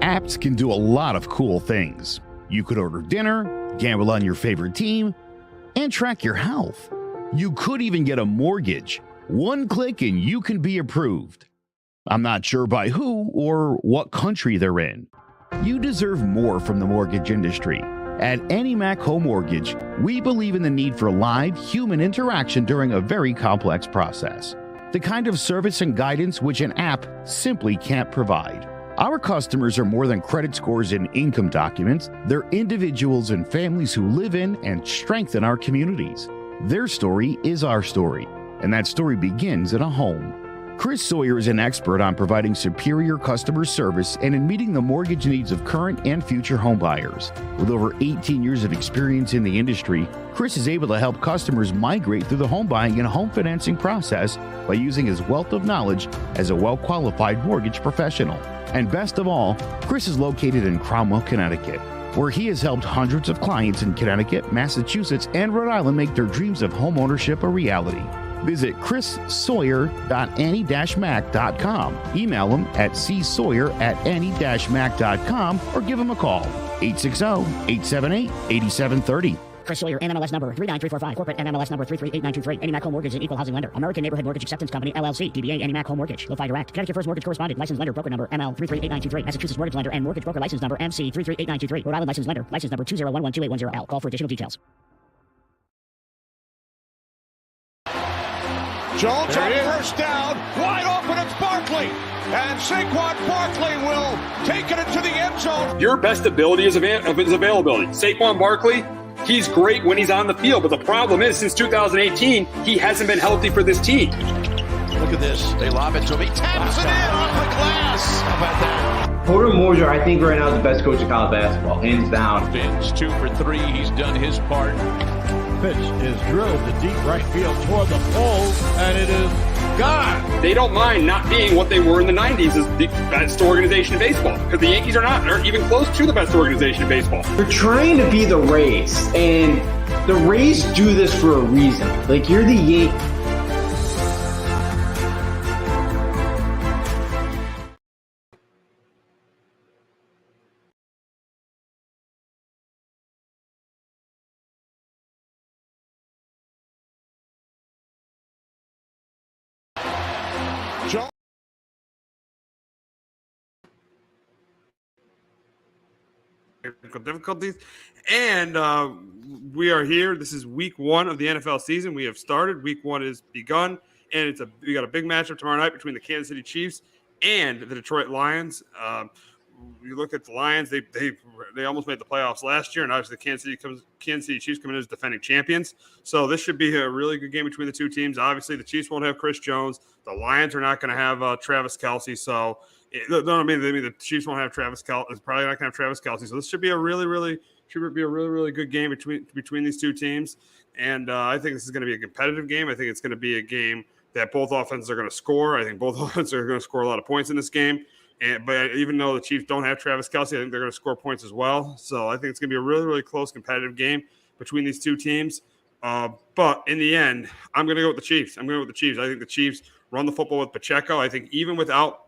Apps can do a lot of cool things. You could order dinner, gamble on your favorite team, and track your health. You could even get a mortgage. One click and you can be approved. I'm not sure by who or what country they're in. You deserve more from the mortgage industry. At AnyMac Home Mortgage, we believe in the need for live human interaction during a very complex process. The kind of service and guidance which an app simply can't provide. Our customers are more than credit scores and income documents. They're individuals and families who live in and strengthen our communities. Their story is our story, and that story begins in a home. Chris Sawyer is an expert on providing superior customer service and in meeting the mortgage needs of current and future homebuyers. With over 18 years of experience in the industry, Chris is able to help customers migrate through the home buying and home financing process by using his wealth of knowledge as a well-qualified mortgage professional. And best of all, Chris is located in Cromwell, Connecticut, where he has helped hundreds of clients in Connecticut, Massachusetts, and Rhode Island make their dreams of homeownership a reality. Visit chrissawyer.any-mac.com. Email him at csawyer@any-mac.com or give him a call, 860-878-8730. Chris Sawyer, NMLS number 39345, corporate NMLS number 338923. AnyMac Home Mortgage is an equal housing lender. American Neighborhood Mortgage Acceptance Company, LLC. DBA AnyMac Home Mortgage. Lo-Fi Direct. Connecticut First Mortgage Correspondent. License lender. Broker number ML 338923. Massachusetts Mortgage Lender and Mortgage Broker License number MC 338923. Rhode Island License Lender. License number 201128110L. Call for additional details. Jones on first down, wide open, it's Barkley, and Saquon Barkley will take it into the end zone. Your best ability is availability. Saquon Barkley, he's great when he's on the field, but the problem is since 2018, he hasn't been healthy for this team. Look at this, they lob it to him, he taps it in off the glass. How about that? Porter Moser, I think right now is the best coach in college basketball, hands down. Fins 2 for 3, he's done his part. Pitch is drilled to deep right field toward the pole, and it is gone. They don't mind not being what they were in the 90s as the best organization in baseball, because the Yankees aren't even close to the best organization in baseball. You're trying to be the Rays, and the Rays do this for a reason. Like, you're the Yankees. Technical difficulties, and we are here. This is week 1 of the NFL season. We have started. Week 1 is begun, and we got a big matchup tomorrow night between the Kansas City Chiefs and the Detroit Lions. You look at the Lions; they almost made the playoffs last year, and obviously the Kansas City Chiefs come in as defending champions. So this should be a really good game between the two teams. Obviously, the Chiefs won't have Chris Jones. The Lions are not going to have Travis Kelce. So. The Chiefs won't have Travis Kelce. It's probably not going to have Travis Kelce. So this should be a really good game between these two teams. And I think this is going to be a competitive game. I think it's going to be a game that both offenses are going to score. I think both offenses are going to score a lot of points in this game. But even though the Chiefs don't have Travis Kelce, I think they're going to score points as well. So I think it's going to be a really close competitive game between these two teams. But in the end, I'm going to go with the Chiefs. I think the Chiefs run the football with Pacheco. I think even without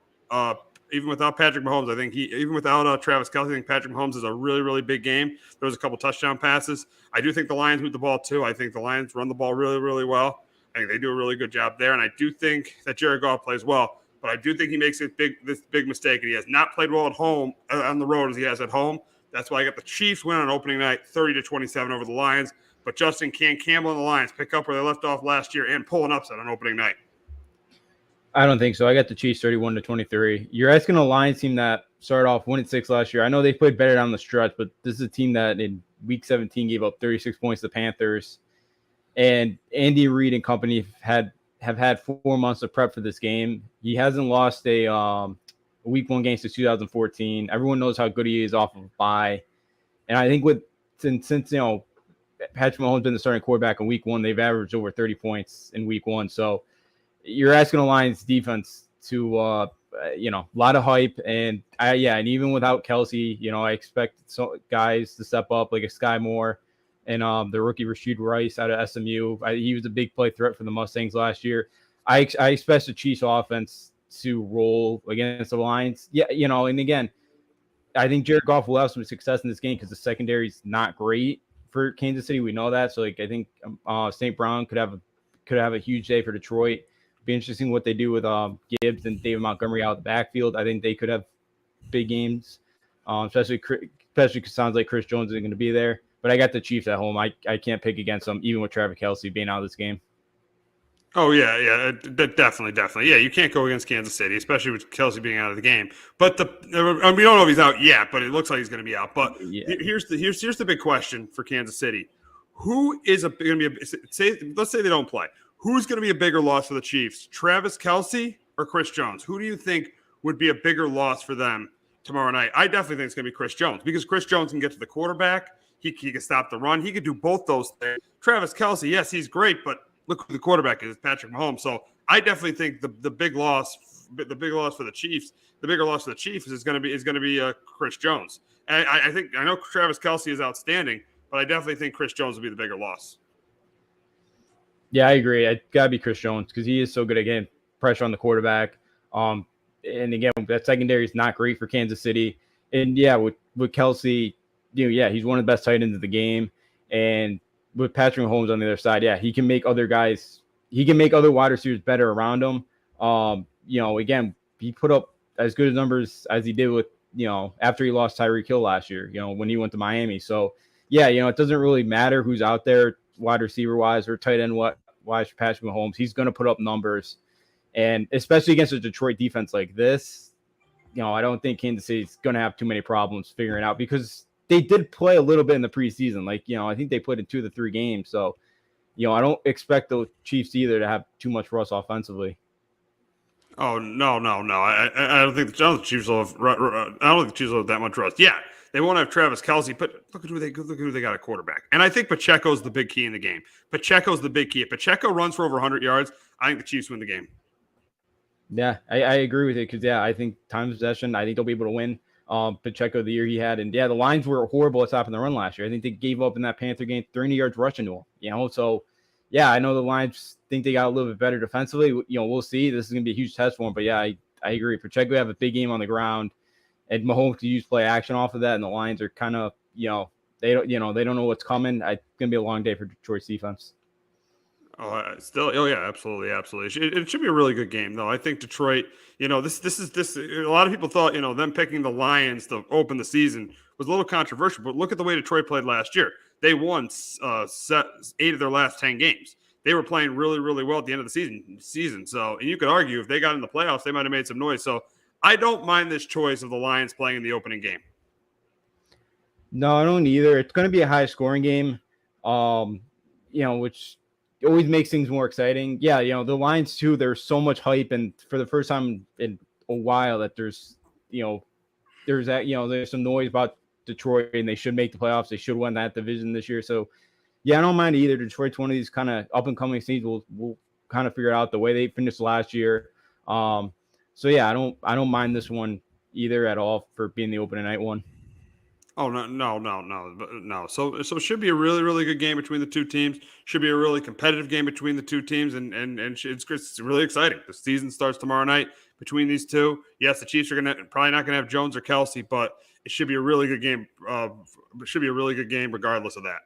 Patrick Mahomes, even without Travis Kelce, I think Patrick Mahomes is a really big game. There was a couple touchdown passes. I do think the Lions move the ball too. I think the Lions run the ball really well. I think they do a really good job there, and I do think that Jared Goff plays well. But I do think he makes this big mistake, and he has not played well at home on the road as he has at home. That's why I got the Chiefs win on opening night, 30-27 over the Lions. But Justin, can Campbell and the Lions pick up where they left off last year and pull an upset on opening night? I don't think so. I got the Chiefs 31-23. You're asking a Lions team that started off 1-6 last year. I know they played better down the stretch, but this is a team that in week 17 gave up 36 points to the Panthers. And Andy Reid and company have had 4 months of prep for this game. He hasn't lost a week 1 game since 2014. Everyone knows how good he is off of a bye. And I think since Patrick Mahomes been the starting quarterback in week 1, they've averaged over 30 points in week 1. So you're asking a Lions defense to, a lot of hype. And and even without Kelce, I expect guys to step up like a Sky Moore and the rookie Rashid Rice out of SMU. He was a big play threat for the Mustangs last year. I expect the Chiefs offense to roll against the Lions. Yeah, and again, I think Jared Goff will have some success in this game because the secondary is not great for Kansas City. We know that. So like I think St. Brown could have a huge day for Detroit. Be interesting what they do with Gibbs and David Montgomery out of the backfield. I think they could have big games, especially because it sounds like Chris Jones isn't going to be there. But I got the Chiefs at home. I can't pick against them, even with Travis Kelce being out of this game. Oh, yeah, definitely. Yeah, you can't go against Kansas City, especially with Kelce being out of the game. But we don't know if he's out yet, but it looks like he's going to be out. But here's the big question for Kansas City: who is going to be let's say they don't play? Who's going to be a bigger loss for the Chiefs, Travis Kelce or Chris Jones? Who do you think would be a bigger loss for them tomorrow night? I definitely think it's going to be Chris Jones because Chris Jones can get to the quarterback. He can stop the run. He could do both those things. Travis Kelce, yes, he's great, but look who the quarterback is, Patrick Mahomes. So I definitely think the big loss for the Chiefs, is going to be Chris Jones. And I know Travis Kelce is outstanding, but I definitely think Chris Jones will be the bigger loss. Yeah, I agree. It's got to be Chris Jones because he is so good at getting pressure on the quarterback. And again, that secondary is not great for Kansas City. And yeah, with Kelce, he's one of the best tight ends of the game. And with Patrick Mahomes on the other side, he can make other wide receivers better around him. Again, he put up as good numbers as he did with, after he lost Tyreek Hill last year, when he went to Miami. So it doesn't really matter who's out there wide receiver wise or tight end wise for Patrick Mahomes. He's going to put up numbers. And especially against a Detroit defense like this, I don't think Kansas City's going to have too many problems figuring out because they did play a little bit in the preseason. I think they played in 2 of the 3 games. So, I don't expect the Chiefs either to have too much rust offensively. Oh, no. I don't think the Chiefs will have that much rust. Yeah, they won't have Travis Kelce, but look at who they got at quarterback. And I think Pacheco's the big key in the game. Pacheco's the big key. If Pacheco runs for over 100 yards, I think the Chiefs win the game. Yeah, I agree with it because, I think time of possession, I think they'll be able to win. Pacheco the year he had. And, the lines were horrible at stopping the run last year. I think they gave up in that Panther game 300 yards rushing to him, So, I know the Lions think they got a little bit better defensively. We'll see. This is going to be a huge test for them. But, I agree. Pacheco have a big game on the ground. And Mahomes can use play action off of that. And the Lions are kind of, they don't know what's coming. It's going to be a long day for Detroit's defense. Absolutely. It should be a really good game, though. I think Detroit, this is a lot of people thought, them picking the Lions to open the season was a little controversial, but look at the way Detroit played last year. They won 8 of their last 10 games. They were playing really, really well at the end of the season. So, and you could argue if they got in the playoffs, they might have made some noise. So I don't mind this choice of the Lions playing in the opening game. No, I don't either. It's going to be a high scoring game, which always makes things more exciting. Yeah, the Lions too, there's so much hype, and for the first time in a while that there's some noise about Detroit, and they should make the playoffs. They should win that division this year. So, I don't mind either. Detroit's one of these kind of up-and-coming teams. We'll kind of figure it out the way they finished last year. I don't mind this one either at all for being the opening night one. Oh, no. So it should be a really, really good game between the two teams. Should be a really competitive game between the two teams, and it's really exciting. The season starts tomorrow night between these two. Yes, the Chiefs are probably not going to have Jones or Kelce, but it should be a really good game. It should be a really good game regardless of that.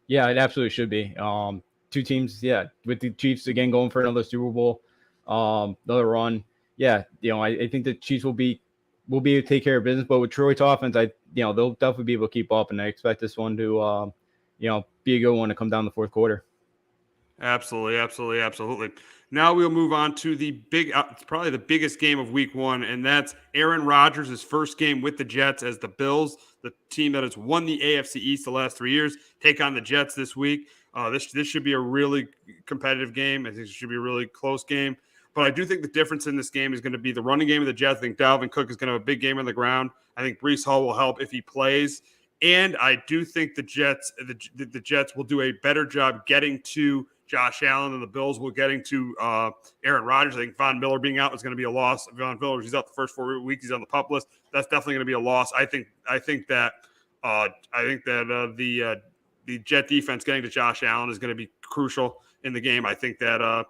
Yeah, it absolutely should be. Two teams, with the Chiefs again going for another Super Bowl, another run. I think the Chiefs will be able to take care of business. But with Detroit's offense, they'll definitely be able to keep up, and I expect this one to, be a good one to come down the fourth quarter. Absolutely. Now we'll move on to the probably the biggest game of Week 1, and that's Aaron Rodgers' first game with the Jets as the Bills, the team that has won the AFC East the last 3 years, take on the Jets this week. This should be a really competitive game. I think it should be a really close game. But I do think the difference in this game is going to be the running game of the Jets. I think Dalvin Cook is going to have a big game on the ground. I think Breece Hall will help if he plays. And I do think the Jets will do a better job getting to Josh Allen than the Bills will getting to Aaron Rodgers. I think Von Miller being out is going to be a loss. Von Miller, he's out the first 4 weeks. He's on the PUP list. That's definitely going to be a loss. I think that the Jet defense getting to Josh Allen is going to be crucial in the game. I think that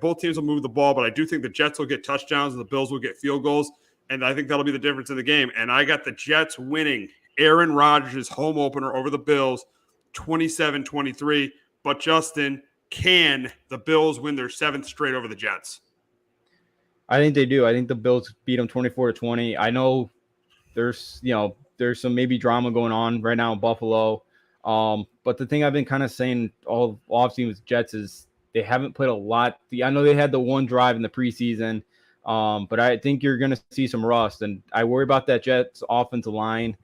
both teams will move the ball, but I do think the Jets will get touchdowns and the Bills will get field goals. and I think that'll be the difference in the game. And I got the Jets winning Aaron Rodgers' home opener over the Bills, 27-23. But Justin, can the Bills win their 7th straight over the Jets? I think they do. I think the Bills beat them 24-20. I know there's some maybe drama going on right now in Buffalo. But the thing I've been kind of saying all offseason with Jets is they haven't played a lot. I know they had the one drive in the preseason, but I think you're going to see some rust. And I worry about that Jets offensive line.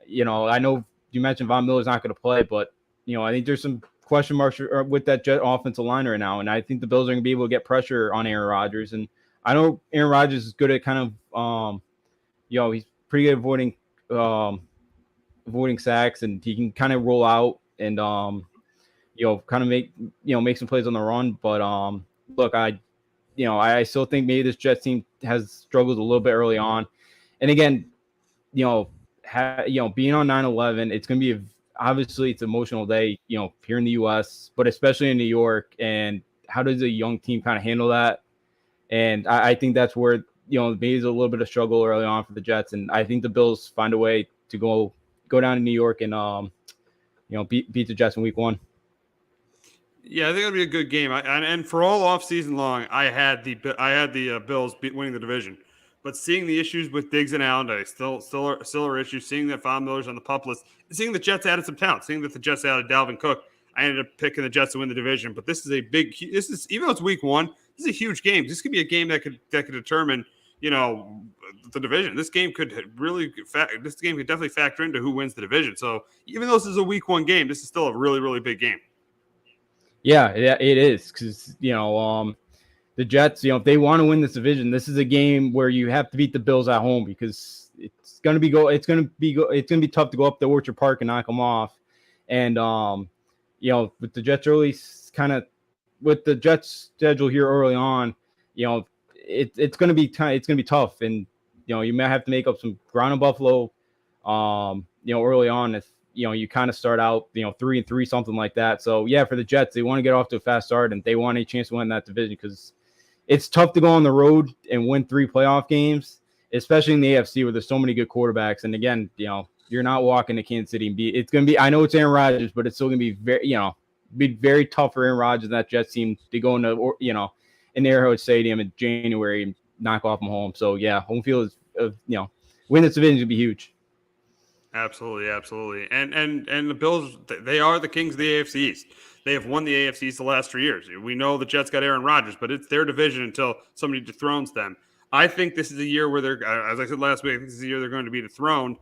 I know you mentioned Von Miller's not going to play, but, I think there's some question marks with that Jet offensive line right now. And I think the Bills are going to be able to get pressure on Aaron Rodgers. And I know Aaron Rodgers is good at kind of, he's pretty good at avoiding sacks, and he can kind of roll out and kind of make some plays on the run. But look, I still think maybe this Jets team has struggled a little bit early on. And again, being on 9/11, it's going to be obviously it's an emotional day, here in the U.S., but especially in New York. And how does a young team kind of handle that? And I think that's where maybe there's a little bit of struggle early on for the Jets. And I think the Bills find a way to go down to New York and beat the Jets in week 1. Yeah, I think it'll be a good game. And for all off season long, I had the Bills winning the division. But seeing the issues with Diggs and Allen, still are issues. Seeing that Von Miller's on the pup list, and seeing the Jets added some talent, seeing that the Jets added Dalvin Cook, I ended up picking the Jets to win the division. But this is even though it's week 1, this is a huge game. This could be a game that could determine the division. This game could definitely factor into who wins the division. So even though this is a week 1 game, this is still a really, really big game. Yeah, it is, because the Jets, if they want to win this division, this is a game where you have to beat the Bills at home, because it's going to be tough to go up to Orchard Park and knock them off. And with the Jets with the Jets schedule here early on, it's going to be tough, and you may have to make up some ground in Buffalo, early on if you kind of start out 3-3, something like that. So yeah, for the Jets, they want to get off to a fast start, and they want a chance to win that division, because it's tough to go on the road and win 3 playoff games, especially in the AFC where there's so many good quarterbacks. And again, you're not walking to Kansas City and it's going to be, I know it's Aaron Rodgers, but it's still going to be very tough for Aaron Rodgers and that Jets team to go into in Arrowhead Stadium in January and knock off them home. So yeah, home field is win this division would be huge. Absolutely. And the Bills, they are the kings of the AFC East. They have won the AFC East the last 3 years. We know the Jets got Aaron Rodgers, but it's their division until somebody dethrones them. I think this is a year where they're, as I said last week, I think this is a year they're going to be dethroned,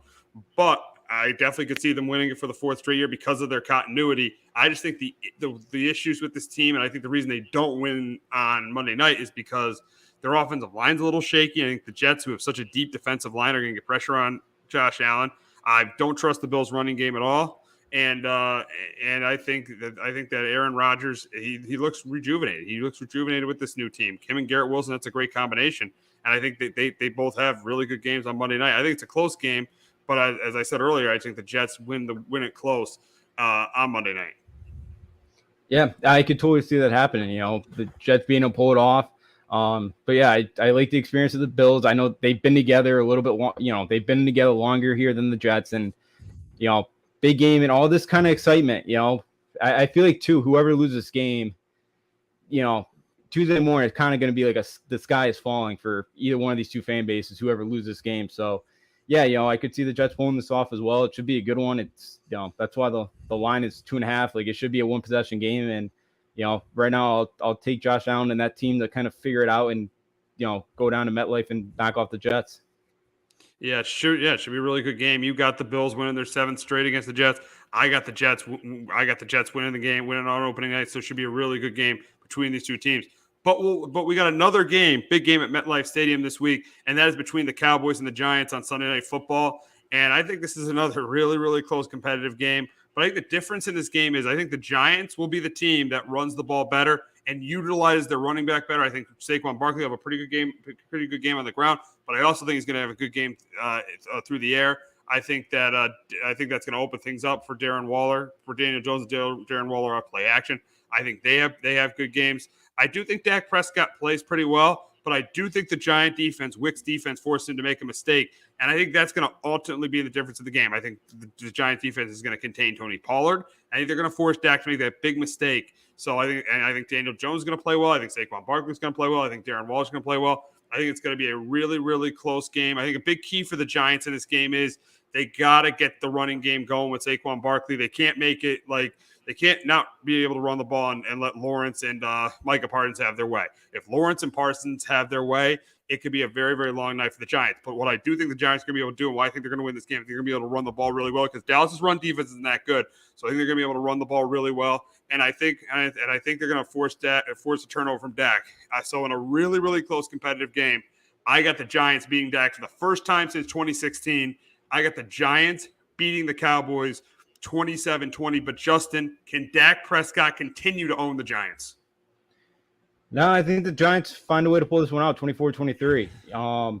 but I definitely could see them winning it for the 4th straight year because of their continuity. I just think the issues with this team, and I think the reason they don't win on Monday night is because their offensive line's a little shaky. I think the Jets, who have such a deep defensive line, are going to get pressure on Josh Allen. I don't trust the Bills' running game at all, and I think that Aaron Rodgers, he looks rejuvenated. He looks rejuvenated with this new team. Him and Garrett Wilson, that's a great combination, and I think they both have really good games on Monday night. I think it's a close game, but as I said earlier, I think the Jets win it close on Monday night. Yeah, I could totally see that happening. The Jets being able to pull it off. But yeah, I like the experience of the Bills. I know they've been together a little bit they've been together longer here than the Jets, and big game and all this kind of excitement. I feel like too, whoever loses this game, Tuesday morning is kind of going to be like the sky is falling for either one of these two fan bases, whoever loses this game. So yeah, I could see the Jets pulling this off as well. It should be a good one. It's that's why the line is 2.5. Like, it should be a 1-possession game, and right now I'll take Josh Allen and that team to kind of figure it out and, go down to MetLife and knock off the Jets. Yeah, sure. Yeah, it should be a really good game. You got the Bills winning their 7th straight against the Jets. I got the Jets winning the game, winning on opening night. So it should be a really good game between these two teams. But we got another game, big game at MetLife Stadium this week, and that is between the Cowboys and the Giants on Sunday Night Football. And I think this is another really, really close competitive game. But I think the difference in this game is I think the Giants will be the team that runs the ball better and utilize their running back better. I think Saquon Barkley will have a pretty good game on the ground, but I also think he's going to have a good game through the air. I think that's going to open things up for Darren Waller, for Daniel Jones and Darren Waller on play action. I think they have good games. I do think Dak Prescott plays pretty well, but I do think the Giant defense, Wick's defense, forced him to make a mistake. And I think that's going to ultimately be the difference of the game. I think the Giant defense is going to contain Tony Pollard. I think they're going to force Dak to make that big mistake. So I think Daniel Jones is going to play well. I think Saquon Barkley is going to play well. I think Darren Waller is going to play well. I think it's going to be a really, really close game. I think a big key for the Giants in this game is they got to get the running game going with Saquon Barkley. They can't make it like they can't not be able to run the ball and let Lawrence and Micah Parsons have their way. If Lawrence and Parsons have their way, it could be a very, very long night for the Giants. But what I do think the Giants are going to be able to do, and why I think they're going to win this game, they're going to be able to run the ball really well because Dallas's run defense isn't that good. So I think they're going to be able to run the ball really well. And I think they're going to force a turnover from Dak. So in a really, really close competitive game, I got the Giants beating Dak for the first time since 2016. I got the Giants beating the Cowboys 27-20. But Justin, can Dak Prescott continue to own the Giants? No, I think the Giants find a way to pull this one out, 24-23. For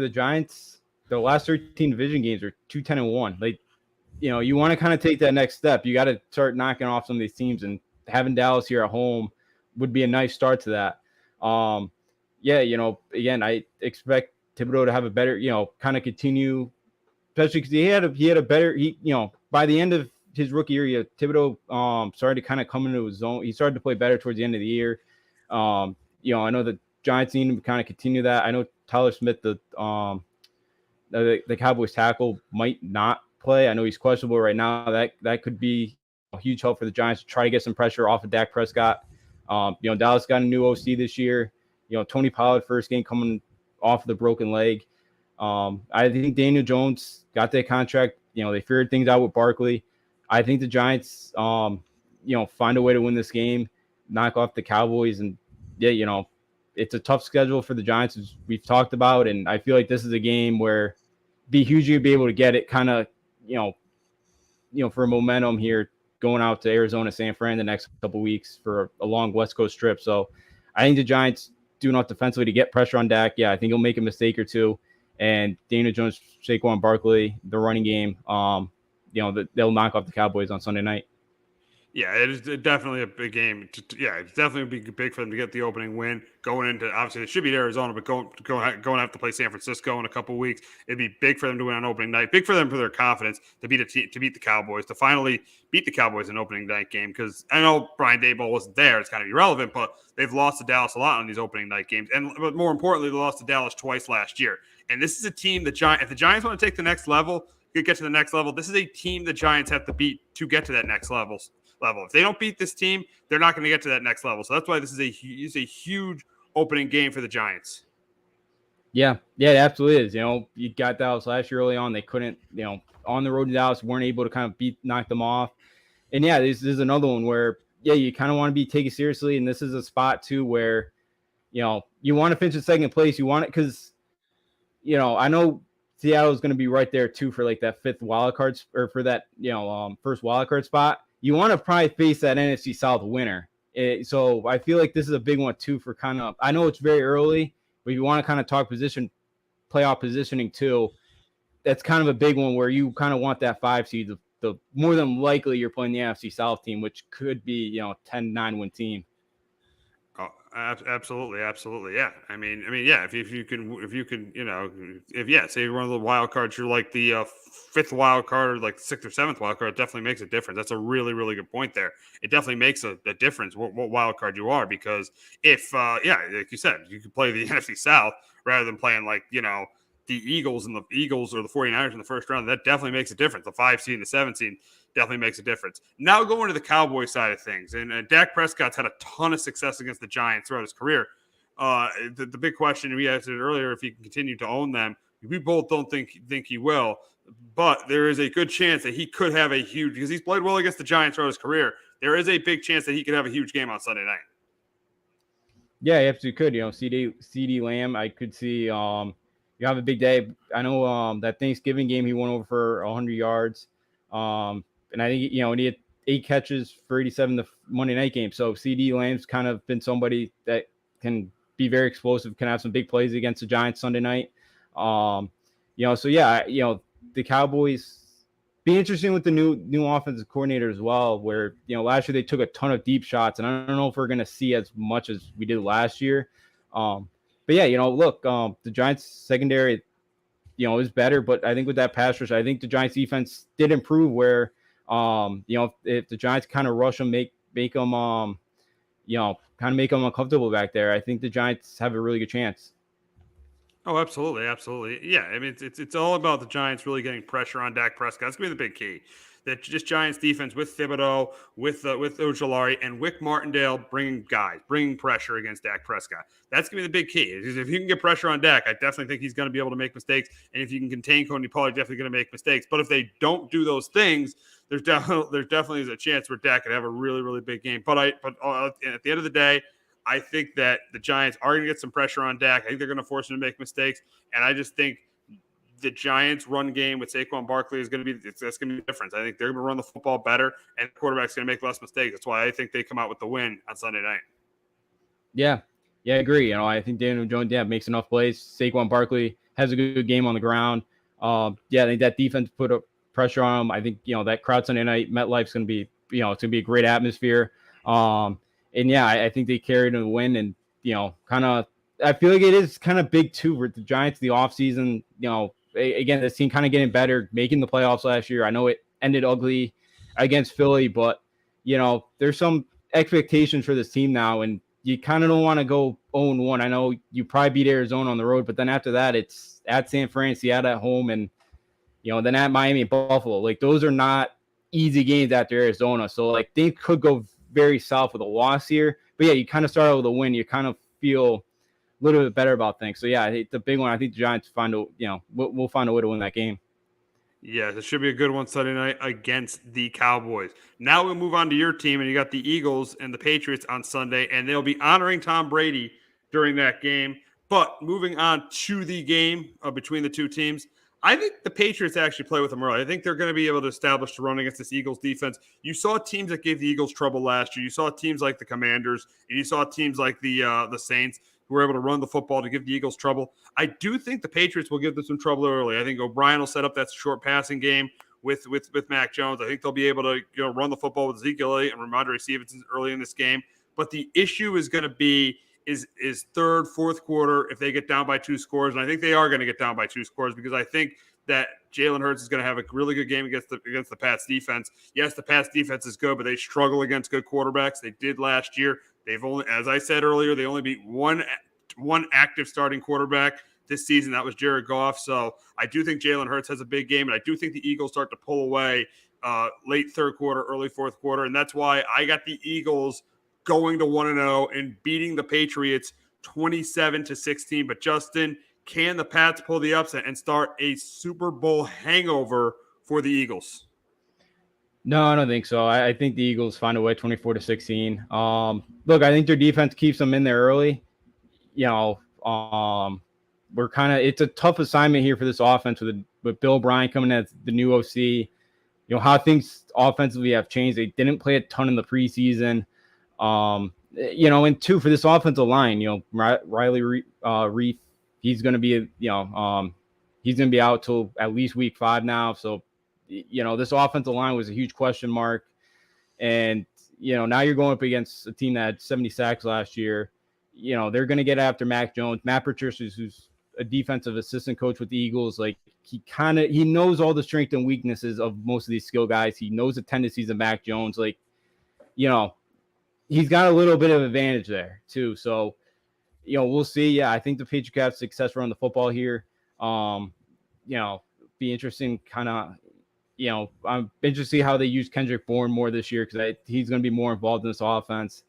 the Giants, the last 13 division games are 2-10-1. Like, you want to kind of take that next step. You got to start knocking off some of these teams, and having Dallas here at home would be a nice start to that. Again, I expect Thibodeau to have a better, kind of continue, especially because he had a better, by the end of his rookie year, Thibodeau started to kind of come into his zone. He started to play better towards the end of the year. I know the Giants need to kind of continue that. I know Tyler Smith, the Cowboys tackle, might not play. I know he's questionable right now. That could be a huge help for the Giants to try to get some pressure off of Dak Prescott. Dallas got a new OC this year. Tony Pollard, first game coming off the broken leg. I think Daniel Jones got that contract. They figured things out with Barkley. I think the Giants, find a way to win this game, knock off the Cowboys. And, it's a tough schedule for the Giants, as we've talked about. And I feel like this is a game where it'd be huge to be able to get it kind of, for a momentum here going out to Arizona, San Fran the next couple weeks for a long West Coast trip. So I think the Giants do enough defensively to get pressure on Dak. Yeah, I think he'll make a mistake or two. And Daniel Jones, Saquon Barkley, the running game, they'll knock off the Cowboys on Sunday night. Yeah, it is definitely a big game. It's definitely big for them to get the opening win. Going into, obviously, it should be Arizona, but going to have to play San Francisco in a couple weeks. It'd be big for them to win on opening night. Big for them for their confidence to beat the Cowboys, to finally beat the Cowboys in opening night game. Because I know Brian Daboll wasn't there; it's kind of irrelevant. But they've lost to Dallas a lot on these opening night games, but more importantly, they lost to Dallas twice last year. And this is a team if the Giants want to take the next level, get to the next level. This is a team the Giants have to beat to get to that next level. If they don't beat this team, they're not going to get to that next level. So that's why this is a huge opening game for the Giants. Yeah, it absolutely is. You got Dallas last year early on. They couldn't, on the road to Dallas, weren't able to kind of knock them off. And yeah, this is another one where, you kind of want to be taken seriously. And this is a spot too where, you want to finish in second place. You want it because, I know Seattle is going to be right there too for like that fifth wild card or for that, first wild card spot. You want to probably face that NFC South winner. So I feel like this is a big one too for kind of, I know it's very early, but if you want to kind of talk playoff positioning too, that's kind of a big one where you kind of want that 5 seed. The more than likely you're playing the NFC South team, which could be, 10-9 win team. Oh, absolutely. Yeah. I mean, yeah. If you can, say you're one of the wild cards, you're like the fifth wild card or like sixth or seventh wild card, it definitely makes a difference. That's a really, really good point there. It definitely makes a difference what wild card you are, because if, like you said, you could play the NFC South rather than playing like, the Eagles or the 49ers in the first round. That definitely makes a difference. The 5 seed and the 7 seed definitely makes a difference. Now going to the Cowboys side of things, and Dak Prescott's had a ton of success against the Giants throughout his career. The big question we answered earlier, if he can continue to own them, we both don't think he will, but there is a good chance that he could have a huge, because he's played well against the Giants throughout his career. There is a big chance that he could have a huge game on Sunday night. Yeah, he absolutely could. CeeDee Lamb, I could see. You have a big day. I know that Thanksgiving game he went over for 100 yards. And I think, and he had 8 catches for 87 the Monday night game. So CeeDee Lamb's kind of been somebody that can be very explosive, can have some big plays against the Giants Sunday night. The Cowboys be interesting with the new offensive coordinator as well, where, last year they took a ton of deep shots, and I don't know if we're going to see as much as we did last year. But yeah, look, the Giants secondary, is better, but I think with that pass rush, I think the Giants defense did improve where, if the Giants kind of rush them, make them, kind of make them uncomfortable back there, I think the Giants have a really good chance. Oh, absolutely, absolutely. Yeah, I mean, it's all about the Giants really getting pressure on Dak Prescott. That's gonna be the big key. That just Giants defense with Thibodeau, with Ojolari, and Wick Martindale bringing pressure against Dak Prescott. That's gonna be the big key. If you can get pressure on Dak, I definitely think he's gonna be able to make mistakes. And if you can contain Cody Pollard, definitely gonna make mistakes. But if they don't do those things, there's definitely a chance where Dak could have a really, really big game. But at the end of the day, I think that the Giants are going to get some pressure on Dak. I think they're going to force him to make mistakes. And I just think the Giants' run game with Saquon Barkley is going to be that's going to be the difference. I think they're going to run the football better, and the quarterback's going to make less mistakes. That's why I think they come out with the win on Sunday night. Yeah, I agree. I think Daniel Jones, makes enough plays. Saquon Barkley has a good game on the ground. I think that defense put up pressure on him. I think, that crowd Sunday night, MetLife's going to be, it's going to be a great atmosphere. And I think they carried a win, and kind of, I feel like it is kind of big too for the Giants. The offseason, again, this team kind of getting better, making the playoffs last year. I know it ended ugly against Philly, but there's some expectations for this team now, and you kind of don't want to go 0-1. I know you probably beat Arizona on the road, but then after that, it's at San Fran, Seattle at home, and then at Miami and Buffalo. Like, those are not easy games after Arizona, so like they could go very south with a loss here. But you kind of start out with a win. You kind of feel a little bit better about things. So it's a big one. I think the Giants we'll find a way to win that game. Yeah, this should be a good one Sunday night against the Cowboys. Now we'll move on to your team, and you got the Eagles and the Patriots on Sunday, and they'll be honoring Tom Brady during that game. But moving on to the game between the two teams, I think the Patriots actually play with them early. I think they're going to be able to establish the run against this Eagles defense. You saw teams that gave the Eagles trouble last year. You saw teams like the Commanders, and you saw teams like the Saints who were able to run the football to give the Eagles trouble. I do think the Patriots will give them some trouble early. I think O'Brien will set up that short passing game with Mac Jones. I think they'll be able to run the football with Ezekiel Elliott and Ramondre Stevenson early in this game. But the issue is going to be is third, fourth quarter if they get down by 2 scores. And I think they are going to get down by 2 scores because I think that Jalen Hurts is going to have a really good game against the Pats defense. Yes, the Pats defense is good, but they struggle against good quarterbacks. They did last year. They've only, as I said earlier, they only beat one active starting quarterback this season. That was Jared Goff. So I do think Jalen Hurts has a big game, and I do think the Eagles start to pull away late third quarter, early fourth quarter, and that's why I got the Eagles going to 1-0 and beating the Patriots 27-16. But Justin, can the Pats pull the upset and start a Super Bowl hangover for the Eagles? No, I don't think so. I think the Eagles find a way 24-16. Look, I think their defense keeps them in there early. We're it's a tough assignment here for this offense with Bill O'Brien coming as the new OC. How things offensively have changed. They didn't play a ton in the preseason. And two, for this offensive line, Riley Reef, he's going to be, he's going to be out till at least week 5 now. So, this offensive line was a huge question mark. And, now you're going up against a team that had 70 sacks last year. They're going to get after Mac Jones. Matt Patricia, who's a defensive assistant coach with the Eagles, like he knows all the strengths and weaknesses of most of these skill guys. He knows the tendencies of Mac Jones. Like, he's got a little bit of advantage there too. So, we'll see. Yeah, I think the Patriots have success running the football here. Be interesting kind of, I'm interested to see how they use Kendrick Bourne more this year because he's going to be more involved in this offense.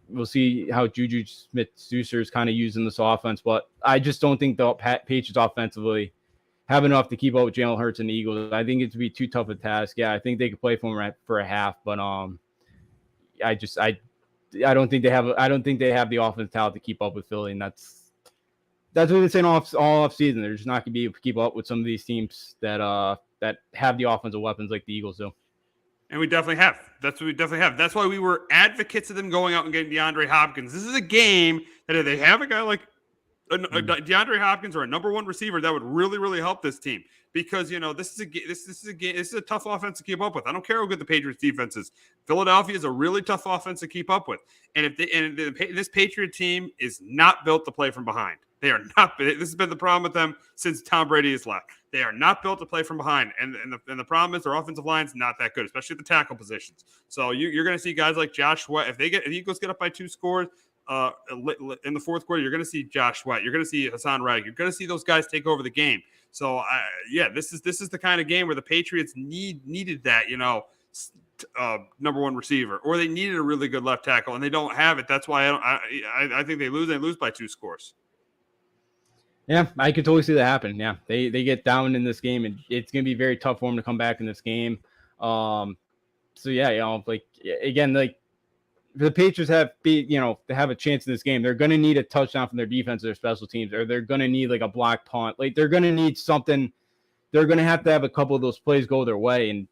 We'll see how Juju Smith-Schuster is kind of using this offense, but I just don't think the Patriots offensively have enough to keep up with Jalen Hurts and the Eagles. I think it'd be too tough a task. Yeah, I think they could play for him for a half, but I don't think they have the offensive talent to keep up with Philly, and that's what we've been saying all off season. They're just not going to be able to keep up with some of these teams that have the offensive weapons like the Eagles do. And we definitely have. That's what we definitely have. That's why we were advocates of them going out and getting DeAndre Hopkins. This is a game that if they have a guy like DeAndre Hopkins or a number one receiver, that would really, really help this team because this is a tough offense to keep up with. I don't care how good the Patriots defense is. Philadelphia is a really tough offense to keep up with, and this Patriot team is not built to play from behind. They are not. This has been the problem with them since Tom Brady has left. They are not built to play from behind, and the problem is their offensive line is not that good, especially at the tackle positions. So you're going to see guys like Josh Sweat if the Eagles get up by 2 scores. In the fourth quarter, you're going to see Josh Sweat. You're going to see Hassan Reddick. You're going to see those guys take over the game. So, this is the kind of game where the Patriots needed that, number one receiver, or they needed a really good left tackle, and they don't have it. That's why I think they lose. They lose by 2 scores. Yeah, I could totally see that happen. Yeah, they get down in this game, and it's going to be very tough for them to come back in this game. So yeah, again, the Patriots they have a chance in this game. They're going to need a touchdown from their defense or their special teams, or they're going to need like a block punt. Like they're going to need something. They're going to have a couple of those plays go their way. And,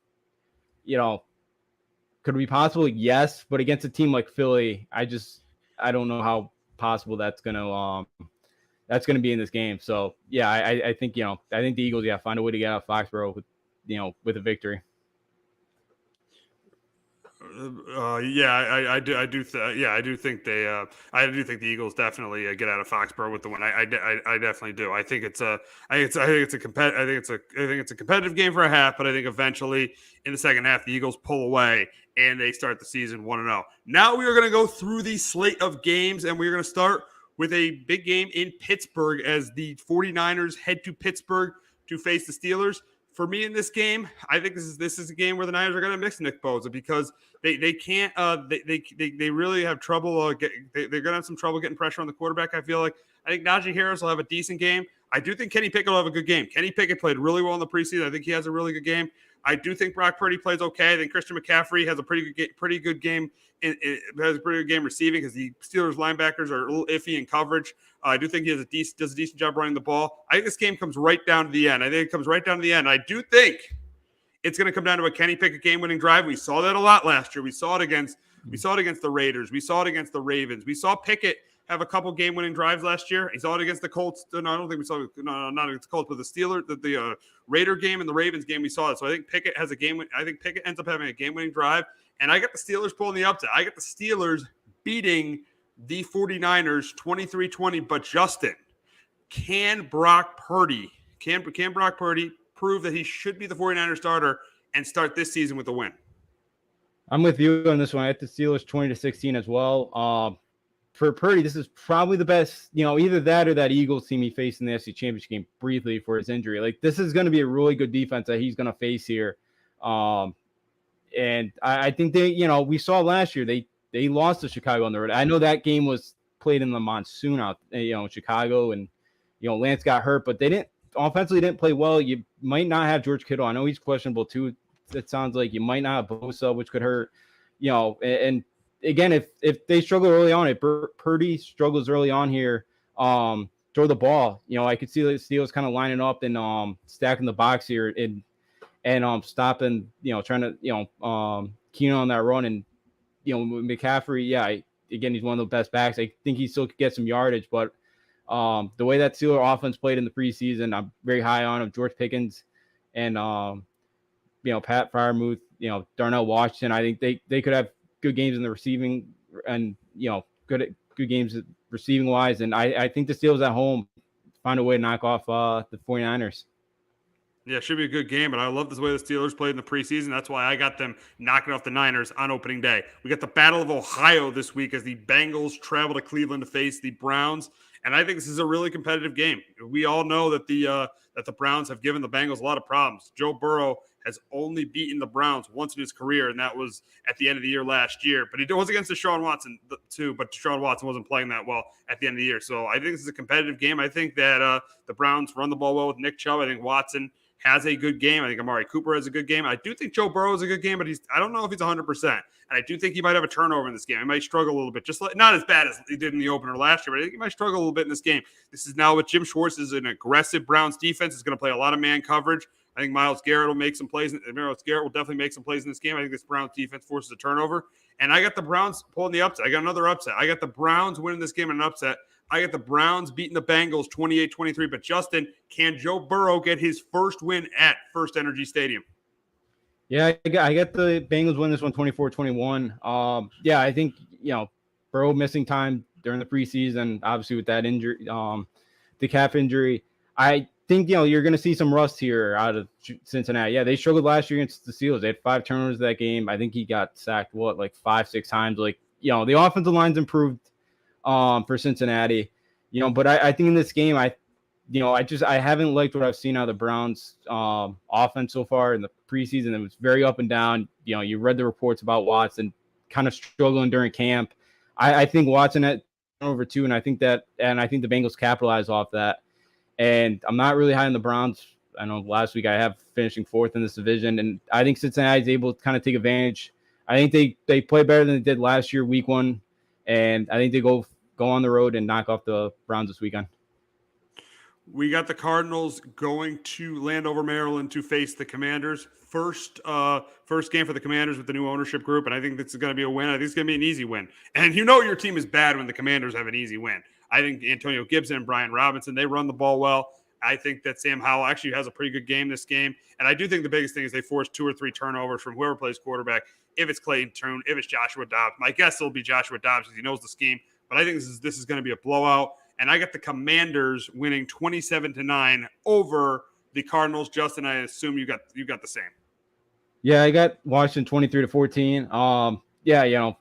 could it be possible? Yes. But against a team like Philly, I don't know how possible that's going to be in this game. So yeah, I think, I think the Eagles, find a way to get out of Foxborough with a victory. I do think the Eagles definitely get out of Foxborough with the win. I definitely do. I think it's a competitive game for a half, but I think eventually in the second half the Eagles pull away and they start the season 1-0. Now we are going to go through the slate of games, and we're going to start with a big game in Pittsburgh as the 49ers head to Pittsburgh to face the Steelers. For me in this game, I think this is a game where the Niners are going to mix Nick Bosa because they can't they really have trouble they're going to have some trouble getting pressure on the quarterback. I think Najee Harris will have a decent game. I do think Kenny Pickett will have a good game. Kenny Pickett played really well in the preseason. I think he has a really good game. I do think Brock Purdy plays okay. I think Christian McCaffrey has a pretty good game. Has a pretty good game receiving because the Steelers linebackers are a little iffy in coverage. I do think he does a decent job running the ball. I think this game comes right down to the end. I do think it's going to come down to a Kenny Pickett game-winning drive. We saw that a lot last year. We saw it against the Raiders. We saw it against the Ravens. We saw Pickett have a couple game-winning drives last year. He saw it against the Colts. No, I don't think we saw it. No, not against the Colts, but the Steelers, the Raider game and the Ravens game, we saw it. So I think Pickett has a game. I think Pickett ends up having a game-winning drive, and I got the Steelers pulling the upset. I got the Steelers beating the 49ers 23-20. But Justin, can Brock Purdy prove that he should be the 49ers starter and start this season with a win? I'm with you on this one. I have the Steelers 20-16 as well. For Purdy, this is probably the best, either that or that Eagles team he faced in the NFC Championship game briefly for his injury. Like, this is going to be a really good defense that he's going to face here. And I think we saw last year, they lost to Chicago on the road. I know that game was played in the monsoon out, in Chicago, and, Lance got hurt, but they offensively didn't play well. You might not have George Kittle. I know he's questionable too. It sounds like you might not have Bosa, which could hurt, and again, if they struggle early on, if Purdy struggles early on here, throw the ball. I could see the Steelers kind of lining up and stacking the box here and stopping, trying to, keen on that run. And, McCaffrey, again, he's one of the best backs. I think he still could get some yardage, but the way that Steeler offense played in the preseason, I'm very high on him. George Pickens and, Pat Freiermuth, Darnell Washington. I think they could have good games in the receiving and, good games receiving wise. And I think the Steelers at home find a way to knock off the 49ers. Yeah, it should be a good game, but I love the way the Steelers played in the preseason. That's why I got them knocking off the Niners on opening day. We got the Battle of Ohio this week as the Bengals travel to Cleveland to face the Browns, and I think this is a really competitive game. We all know that the Browns have given the Bengals a lot of problems. Joe Burrow has only beaten the Browns once in his career, and that was at the end of the year last year. But it was against Deshaun Watson, too, but Deshaun Watson wasn't playing that well at the end of the year. So I think this is a competitive game. I think that the Browns run the ball well with Nick Chubb. I think Watson has a good game. I think Amari Cooper has a good game. I do think Joe Burrow is a good game, but I don't know if he's 100%. And I do think he might have a turnover in this game. He might struggle a little bit, not as bad as he did in the opener last year, but I think he might struggle a little bit in this game. This is now with Jim Schwartz is an aggressive Browns defense. It's going to play a lot of man coverage. I think Myles Garrett will make some plays. Myles Garrett will definitely make some plays in this game. I think this Browns defense forces a turnover. And I got the Browns pulling the upset. I got another upset. I got the Browns winning this game in an upset. I got the Browns beating the Bengals 28-23. But Justin, can Joe Burrow get his first win at First Energy Stadium? Yeah, I got the Bengals win this one 24-21. Yeah, I think, Burrow missing time during the preseason, obviously with that injury, the calf injury. I think, you're going to see some rust here out of Cincinnati. Yeah, they struggled last year against the Steelers. They had 5 turnovers that game. I think he got sacked, 5-6 times. The offensive line's improved for Cincinnati, but I think in this game, I haven't liked what I've seen out of the Browns offense so far in the preseason. It was very up and down. You read the reports about Watson kind of struggling during camp. I think Watson had over 2, and I think the Bengals capitalized off that. And I'm not really high on the Browns. I know last week I have finishing 4th in this division, and I think Cincinnati is able to kind of take advantage. I think they play better than they did last year, week 1, and I think they go on the road and knock off the Browns this weekend. We got the Cardinals going to Landover, Maryland to face the Commanders. First game for the Commanders with the new ownership group, and I think this is going to be a win. I think it's going to be an easy win. And your team is bad when the Commanders have an easy win. I think Antonio Gibson and Brian Robinson, they run the ball well. I think that Sam Howell actually has a pretty good game this game. And I do think the biggest thing is they force 2 or 3 turnovers from whoever plays quarterback. If it's Clayton Tune, if it's Joshua Dobbs. My guess it'll be Joshua Dobbs because he knows the scheme. But I think this is going to be a blowout. And I got the Commanders winning 27-9 over the Cardinals. Justin, I assume you got the same. Yeah, I got Washington 23-14. Yeah,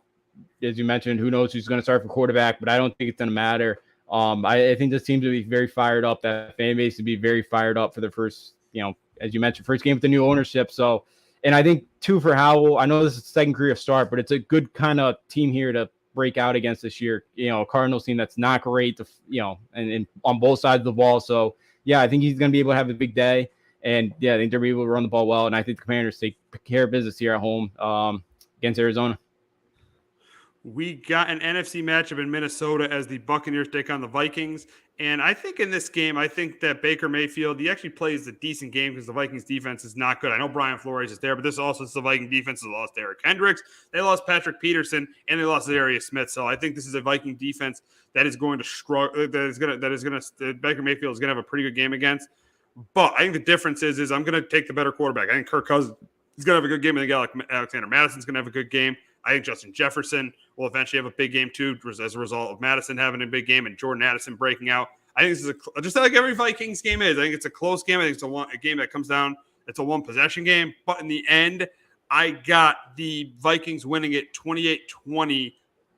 as you mentioned, who knows who's going to start for quarterback, but I don't think it's going to matter. I think this team to be very fired up. That fan base to be very fired up for the first, as you mentioned, first game with the new ownership. So, and I think 2 for Howell. I know this is the second career start, but it's a good kind of team here to break out against this year. A Cardinals team that's not great, and on both sides of the ball. So, yeah, I think he's going to be able to have a big day. And, yeah, I think they'll be able to run the ball well. And I think the Commanders take care of business here at home against Arizona. We got an NFC matchup in Minnesota as the Buccaneers take on the Vikings. And I think in this game, I think that Baker Mayfield, he actually plays a decent game because the Vikings defense is not good. I know Brian Flores is there, but this also is the Viking defense has lost Derrick Hendricks. They lost Patrick Peterson and they lost Darius Smith. So I think this is a Viking defense that is going to struggle. Baker Mayfield is going to have a pretty good game against. But I think the difference is I'm going to take the better quarterback. I think Kirk Cousins is going to have a good game. I think Alexander Madison's going to have a good game. I think Justin Jefferson will eventually have a big game too as a result of Madison having a big game and Jordan Addison breaking out. I think this is just like every Vikings game is. I think it's a close game. I think it's a game that comes down. It's a 1-possession game. But in the end, I got the Vikings winning it 28-20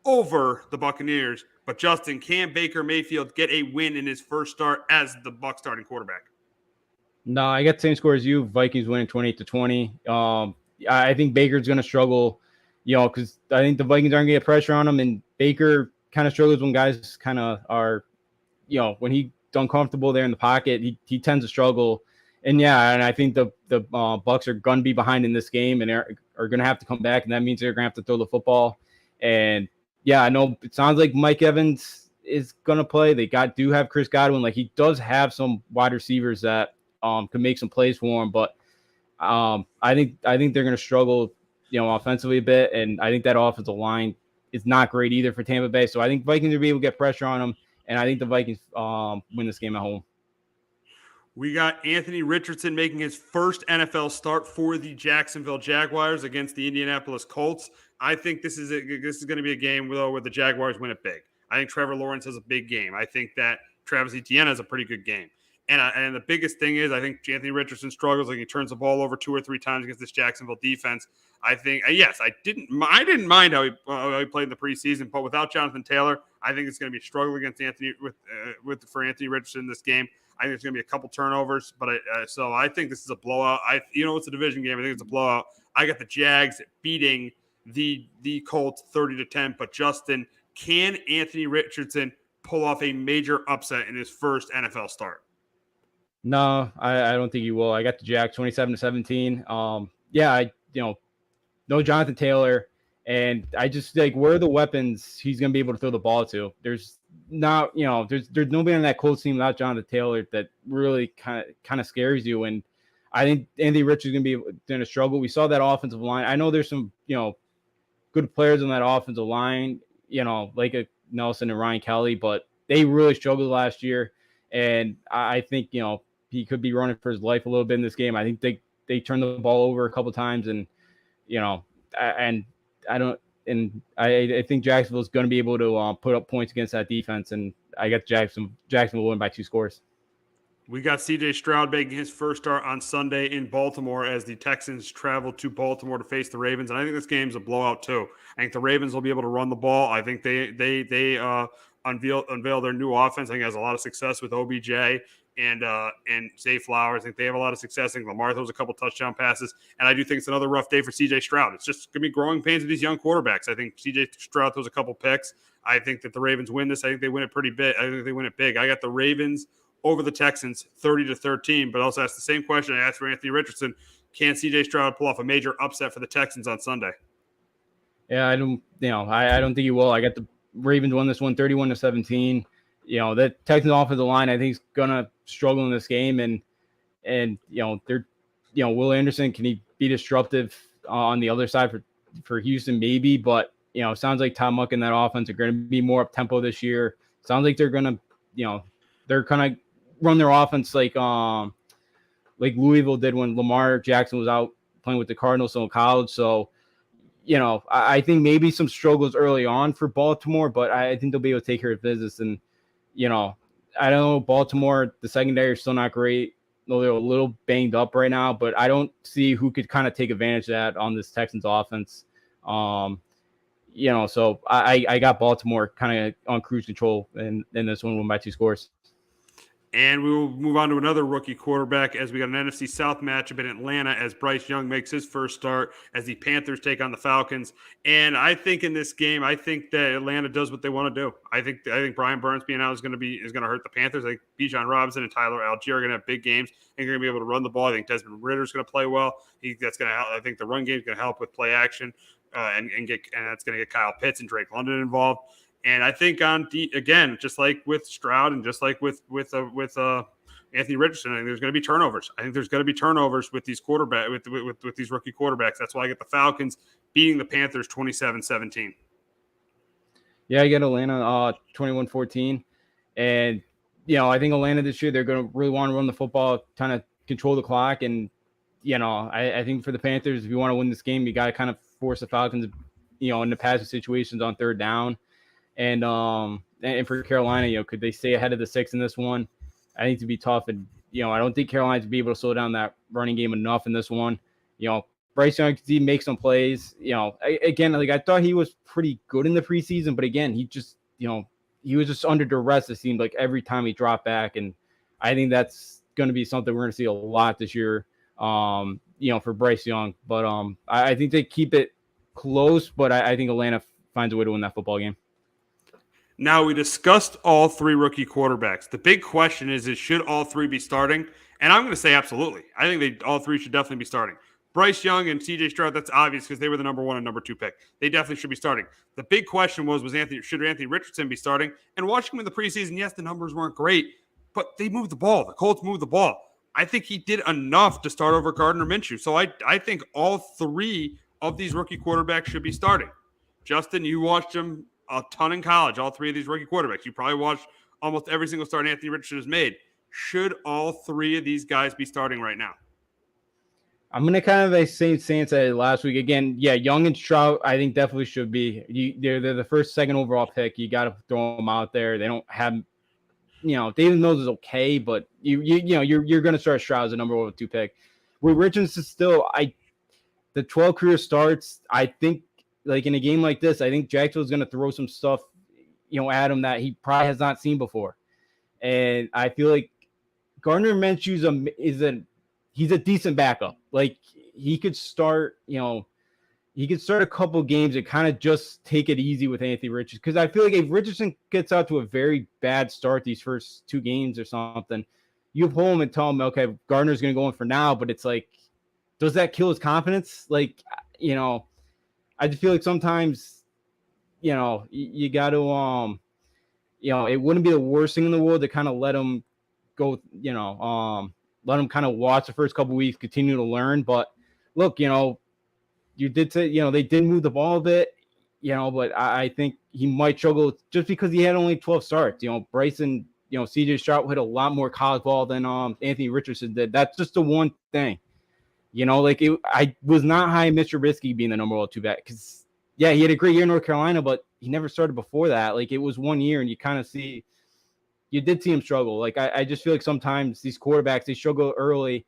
over the Buccaneers. But Justin, can Baker Mayfield get a win in his first start as the Bucs starting quarterback? No, I got the same score as you. Vikings winning 28-20. I think Baker's going to struggle. Because I think the Vikings aren't going to get pressure on him, and Baker kind of struggles when guys kind of are, when he's uncomfortable there in the pocket, he tends to struggle. And I think the Bucs are going to be behind in this game and are going to have to come back, and that means they're going to have to throw the football. And I know it sounds like Mike Evans is going to play. They do have Chris Godwin. He does have some wide receivers that can make some plays for him, but I think they're going to struggle offensively a bit, and I think that offensive line is not great either for Tampa Bay. So I think Vikings will be able to get pressure on them, and I think the Vikings win this game at home. We got Anthony Richardson making his first NFL start for the Jacksonville Jaguars against the Indianapolis Colts. I think this is going to be a game where the Jaguars win it big. I think Trevor Lawrence has a big game. I think that Travis Etienne has a pretty good game. And the biggest thing is I think Anthony Richardson struggles. He turns the ball over 2 or 3 times against this Jacksonville defense. I think, yes, I didn't mind how he played in the preseason, but without Jonathan Taylor, I think it's going to be a struggle against for Anthony Richardson in this game. I think there's going to be a couple turnovers, but so I think this is a blowout. It's a division game. I think it's a blowout. I got the Jags beating the Colts 30-10. But Justin, can Anthony Richardson pull off a major upset in his first NFL start? No, I don't think he will. I got the Jags 27-17. No Jonathan Taylor, and I just where are the weapons he's going to be able to throw the ball to? There's not, there's nobody on that Colts team without Jonathan Taylor that really kind of scares you. And I think Anthony Richards is going to struggle. We saw that offensive line. I know there's some, good players on that offensive line, like a Nelson and Ryan Kelly, but they really struggled last year. And I think, he could be running for his life a little bit in this game. I think they turned the ball over a couple times, and, I think Jacksonville's going to be able to put up points against that defense. And I got Jacksonville win by 2 scores. We got C.J. Stroud making his first start on Sunday in Baltimore as the Texans travel to Baltimore to face the Ravens, and I think this game's a blowout too. I think the Ravens will be able to run the ball. I think they unveil their new offense. I think it has a lot of success with OBJ and Zay Flowers. I think they have a lot of success. I think Lamar throws a couple touchdown passes, and I do think it's another rough day for C.J. Stroud. It's just going to be growing pains with these young quarterbacks. I think C.J. Stroud throws a couple picks. I think that the Ravens win this. I think they win it pretty big. I think they win it big. I got the Ravens over the Texans 30-13, but also ask the same question I asked for Anthony Richardson. Can C.J. Stroud pull off a major upset for the Texans on Sunday? Yeah, I don't think he will. I got the Ravens won this one 31-17. The Texans offensive line, I think, is gonna struggle in this game, and they're Will Anderson, can he be disruptive on the other side for Houston? Maybe, but it sounds like Tom Muck and that offense are going to be more up tempo this year. Sounds like they're gonna they're gonna run their offense like Louisville did when Lamar Jackson was out playing with the Cardinals in college. So, I think maybe some struggles early on for Baltimore, but I think they'll be able to take care of business. And, I don't know, Baltimore, the secondary is still not great. Though they're a little banged up right now, but I don't see who could kind of take advantage of that on this Texans offense. So I got Baltimore kind of on cruise control in this one, win by 2 scores. And we will move on to another rookie quarterback as we got an NFC South matchup in Atlanta as Bryce Young makes his first start as the Panthers take on the Falcons. And I think in this game, I think that Atlanta does what they want to do. I think Brian Burns being out is going to hurt the Panthers. I think Bijan Robinson and Tyler Algier are going to have big games and going to be able to run the ball. I think Desmond Ridder is going to play well. That's going to help. I think the run game is going to help with play action and that's going to get Kyle Pitts and Drake London involved. And I think again, just like with Stroud and just like with Anthony Richardson, I think there's going to be turnovers. I think there's going to be turnovers with these with these rookie quarterbacks. That's why I get the Falcons beating the Panthers 27-17. Yeah, I get Atlanta 21-14. And, I think Atlanta this year, they're going to really want to run the football, kind of control the clock. And, I think for the Panthers, if you want to win this game, you got to kind of force the Falcons, in the passing situations on third down. And for Carolina, could they stay ahead of the 6 in this one? I think to be tough. And, I don't think Carolina's be able to slow down that running game enough in this one. Bryce Young could make some plays. Again, I thought he was pretty good in the preseason, but again, he just, he was just under duress, it seemed like, every time he dropped back. And I think that's going to be something we're going to see a lot this year, for Bryce Young. But I think they keep it close, but I think Atlanta finds a way to win that football game. Now, we discussed all 3 rookie quarterbacks. The big question is should all 3 be starting? And I'm going to say absolutely. I think all 3 should definitely be starting. Bryce Young and C.J. Stroud, that's obvious because they were the number 1 and number 2 pick. They definitely should be starting. The big question should Anthony Richardson be starting? And watching him in the preseason, yes, the numbers weren't great, but they moved the ball. The Colts moved the ball. I think he did enough to start over Gardner Minshew. So I think all 3 of these rookie quarterbacks should be starting. Justin, you watched him a ton in college, all 3 of these rookie quarterbacks. You probably watched almost every single start Anthony Richardson has made. Should all 3 of these guys be starting right now? I'm going to kind of the same stance as last week. Again, yeah, Young and Stroud, I think definitely should be. They're the first, second overall pick. You got to throw them out there. They don't have, David Mills is okay, but you're going to start Stroud as a number 2 pick. With Richardson still, the 12 career starts, I think, like in a game like this, I think Jacksonville's going to throw some stuff, at him that he probably has not seen before. And I feel like Gardner Minshew he's a decent backup. Like he could start, a couple games and kind of just take it easy with Anthony Richardson. Because I feel like if Richardson gets out to a very bad start these first 2 games or something, you pull him and tell him, okay, Gardner's going to go in for now. But it's like, does that kill his confidence? Like, I just feel like sometimes, you got to, it wouldn't be the worst thing in the world to kind of let him go, let him kind of watch the first couple of weeks, continue to learn. But look, you did say, they did move the ball a bit, but I think, he might struggle just because he had only 12 starts. Bryson, CJ Stroud hit a lot more college ball than Anthony Richardson did. That's just the one thing. I was not high on Mr. Trubisky being the number 1 2-back because, yeah, he had a great year in North Carolina, but he never started before that. It was 1 year, and you did see him struggle. I just feel like sometimes these quarterbacks, they struggle early.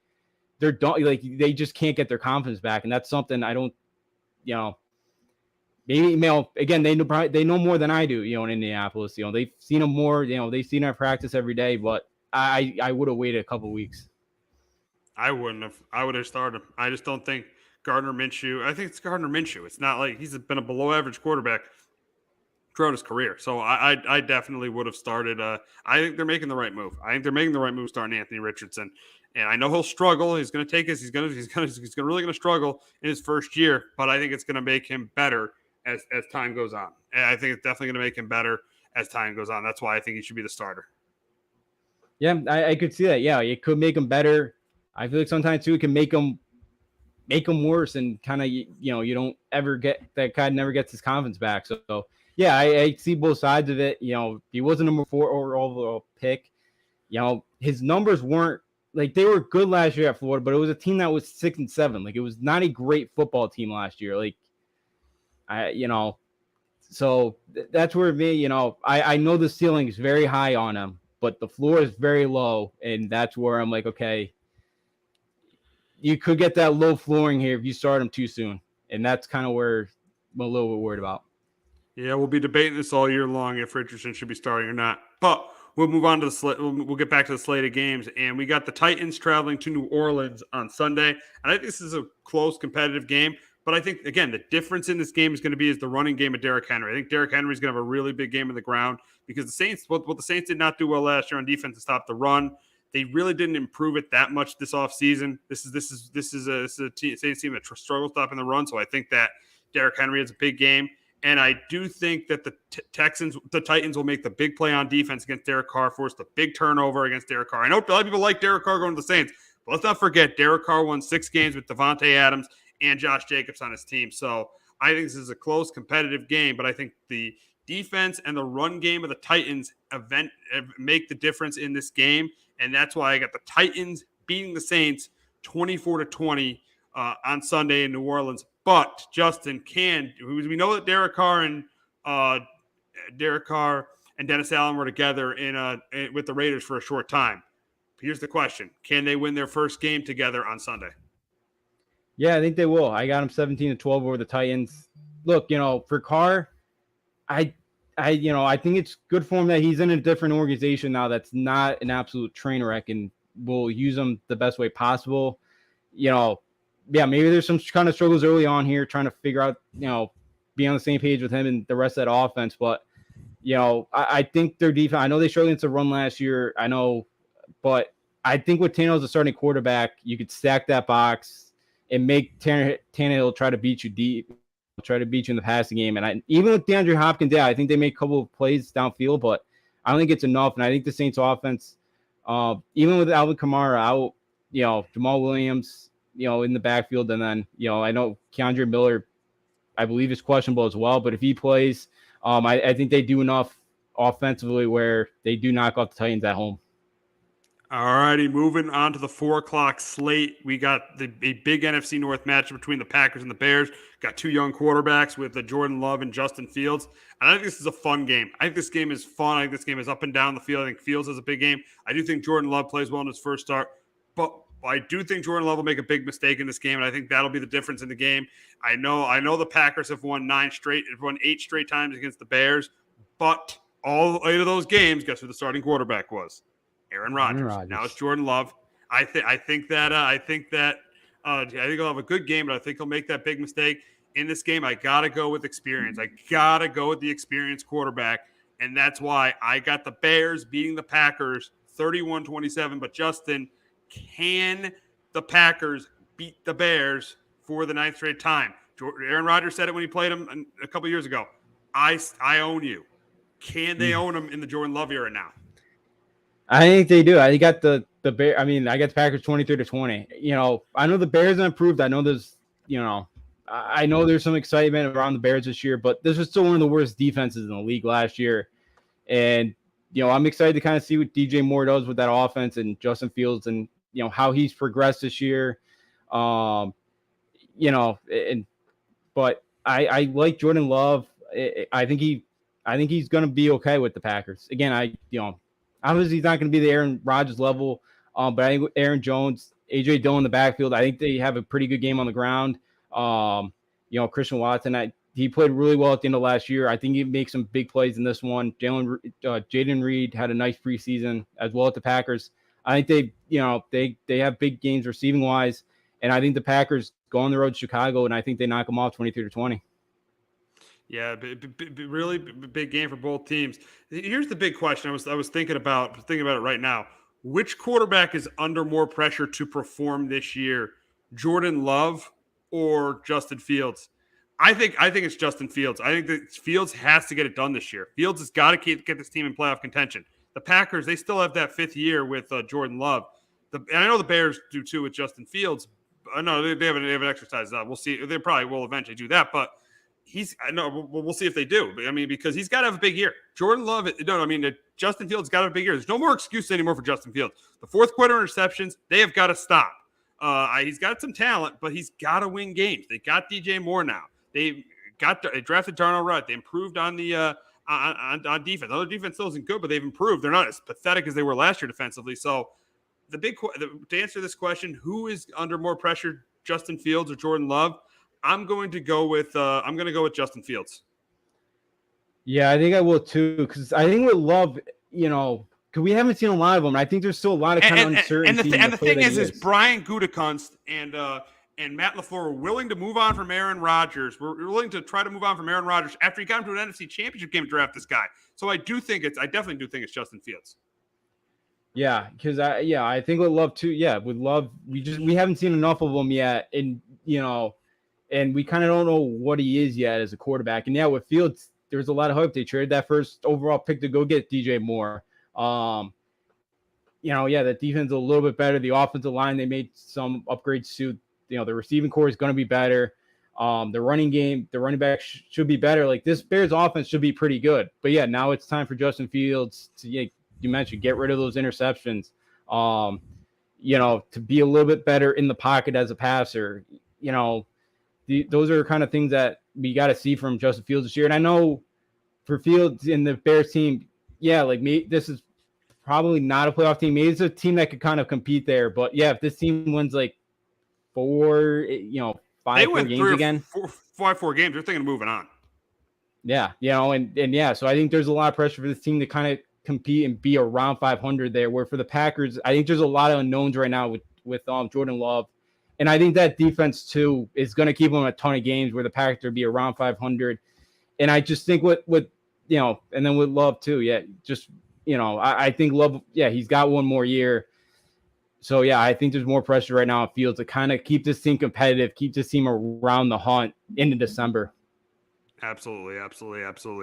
They're done. They just can't get their confidence back, and that's something I don't. Maybe again they know more than I do. In Indianapolis, they've seen him more. They've seen our practice every day, but I would have waited a couple weeks. I wouldn't have. I would have started him. I just don't think Gardner Minshew. I think it's Gardner Minshew. It's not like he's been a below average quarterback throughout his career. So I definitely would have started. I think they're making the right move. I think they're making the right move starting Anthony Richardson. And I know he'll struggle. He's going to take us. He's really going to struggle in his first year. But I think it's going to make him better as time goes on. And I think it's definitely going to make him better as time goes on. That's why I think he should be the starter. Yeah, I could see that. Yeah, it could make him better. I feel like sometimes too it can make him worse, and kind of you don't ever get that guy never gets his confidence back. So yeah, I see both sides of it. He was a number 4 overall pick. His numbers weren't they were good last year at Florida, but it was a team that was 6-7. It was not a great football team last year. So that's where I know the ceiling is very high on him, but the floor is very low, and that's where I'm okay. You could get that low flooring here if you start him too soon. And that's kind of where I'm a little bit worried about. Yeah, we'll be debating this all year long if Richardson should be starting or not. But we'll move on to the slate. We'll get back to the slate of games. And we got the Titans traveling to New Orleans on Sunday. And I think this is a close, competitive game. But I think, again, the difference in this game is going to be the running game of Derrick Henry. I think Derrick Henry is going to have a really big game on the ground because the Saints, what the Saints did not do well last year on defense to stop the run. They really didn't improve it that much this offseason. This is a Saints team that struggles stopping the run. So I think that Derrick Henry has a big game. And I do think that the Titans will make the big play on defense against Derek Carr, force the big turnover against Derek Carr. I know a lot of people like Derek Carr going to the Saints, but let's not forget Derek Carr won 6 games with Devontae Adams and Josh Jacobs on his team. So I think this is a close, competitive game, but I think the defense and the run game of the Titans make the difference in this game, and that's why I got the Titans beating the Saints 24-20 on Sunday in New Orleans. But Justin, we know that Derek Carr and Dennis Allen were together with the Raiders for a short time. Here's the question: can they win their first game together on Sunday? Yeah, I think they will. I got them 17-12 over the Titans. Look, for Carr, I think it's good for him that he's in a different organization now that's not an absolute train wreck and will use him the best way possible. Yeah, maybe there's some kind of struggles early on here trying to figure out, be on the same page with him and the rest of that offense. But, I think their defense, I know they struggled against the run last year. I know, but I think with Tannehill as a starting quarterback, you could stack that box and make Tannehill try to beat you deep, try to beat you in the passing game. And even with DeAndre Hopkins, I think they make a couple of plays downfield, but I don't think it's enough. And I think the Saints offense, even with Alvin Kamara out, Jamal Williams, in the backfield. And then, I know Keandre Miller, I believe, is questionable as well. But if he plays, I think they do enough offensively where they do knock off the Titans at home. All righty, moving on to the 4:00 slate. We got a big NFC North matchup between the Packers and the Bears. Got 2 young quarterbacks with Jordan Love and Justin Fields. And I think this is a fun game. I think this game is fun. I think this game is up and down the field. I think Fields has a big game. I do think Jordan Love plays well in his first start. But I do think Jordan Love will make a big mistake in this game, and I think that'll be the difference in the game. I know the Packers have won 8 straight times against the Bears, but all 8 of those games, guess who the starting quarterback was? Aaron Rodgers. Now it's Jordan Love. I think he'll have a good game, but I think he'll make that big mistake in this game. I gotta go with experience. I gotta go with the experienced quarterback, and that's why I got the Bears beating the Packers 31-27. But Justin, can the Packers beat the Bears for the 9th straight time? Aaron Rodgers said it when he played them a couple years ago. I own you. Can they own him in the Jordan Love era now? I think they do. I got the Bear. I got the Packers 23-20. I know the Bears have improved. I know there's, I know there's some excitement around the Bears this year, but this was still one of the worst defenses in the league last year. And, I'm excited to kind of see what DJ Moore does with that offense and Justin Fields and, how he's progressed this year. But I like Jordan Love. I think he's going to be okay with the Packers. Again, obviously he's not going to be the Aaron Rodgers level, but I think Aaron Jones, AJ Dillon in the backfield, I think they have a pretty good game on the ground. Christian Watson, he played really well at the end of last year. I think he makes some big plays in this one. Jaden Reed had a nice preseason as well at the Packers. I think they have big games receiving wise, and I think the Packers go on the road to Chicago, and I think they knock them off 23-20. Yeah, really big game for both teams. Here's the big question. I was thinking about it right now. Which quarterback is under more pressure to perform this year, Jordan Love or Justin Fields? I think it's Justin Fields. I think that Fields has to get it done this year. Fields has got to get this team in playoff contention. The Packers, they still have that fifth year with Jordan Love. And I know the Bears do too with Justin Fields. No, they haven't exercised that. We'll see. They probably will eventually do that, but we'll see if they do. I mean, because he's got to have a big year. Jordan Love, Justin Fields got to have a big year. There's no more excuse anymore for Justin Fields. The fourth quarter interceptions, they have got to stop. He's got some talent, but he's got to win games. They got DJ Moore now. They drafted Darnell Wright. They improved on the on defense. Other defense still isn't good, but they've improved. They're not as pathetic as they were last year defensively. So to answer this question, who is under more pressure, Justin Fields or Jordan Love? I'm going to go with Justin Fields. Yeah, I think I will too, because I think with Love, because we haven't seen a lot of them. I think there's still a lot of kind of uncertainty. And the thing is Brian Gutekunst and Matt LaFleur were willing to move on from Aaron Rodgers. We're willing to try to move on from Aaron Rodgers after he got into an NFC Championship game to draft this guy. So I definitely do think it's Justin Fields. Yeah, because I think with Love too. Yeah, with Love, we haven't seen enough of him yet, and and we kind of don't know what he is yet as a quarterback. And yeah, with Fields, there's a lot of hope. They traded that first overall pick to go get DJ Moore. The defense is a little bit better. The offensive line, they made some upgrades to. The receiving core is going to be better. The running game, the running back should be better. Like this Bears offense should be pretty good. But yeah, now it's time for Justin Fields to, you mentioned, get rid of those interceptions. To be a little bit better in the pocket as a passer. Those are kind of things that we got to see from Justin Fields this year. And I know for Fields in the Bears team, this is probably not a playoff team. Maybe it's a team that could kind of compete there. But yeah, if this team wins like 4 games again, 4 games, they're thinking of moving on. Yeah, so I think there's a lot of pressure for this team to kind of compete and be around 500 there. Where for the Packers, I think there's a lot of unknowns right now with Jordan Love. And I think that defense, too, is going to keep them a ton of games where the Packers will be around 500. And I just think and then with Love, too, I think Love, he's got one more year. So, I think there's more pressure right now on Fields to kind of keep this team competitive, keep this team around the hunt into December. Absolutely. So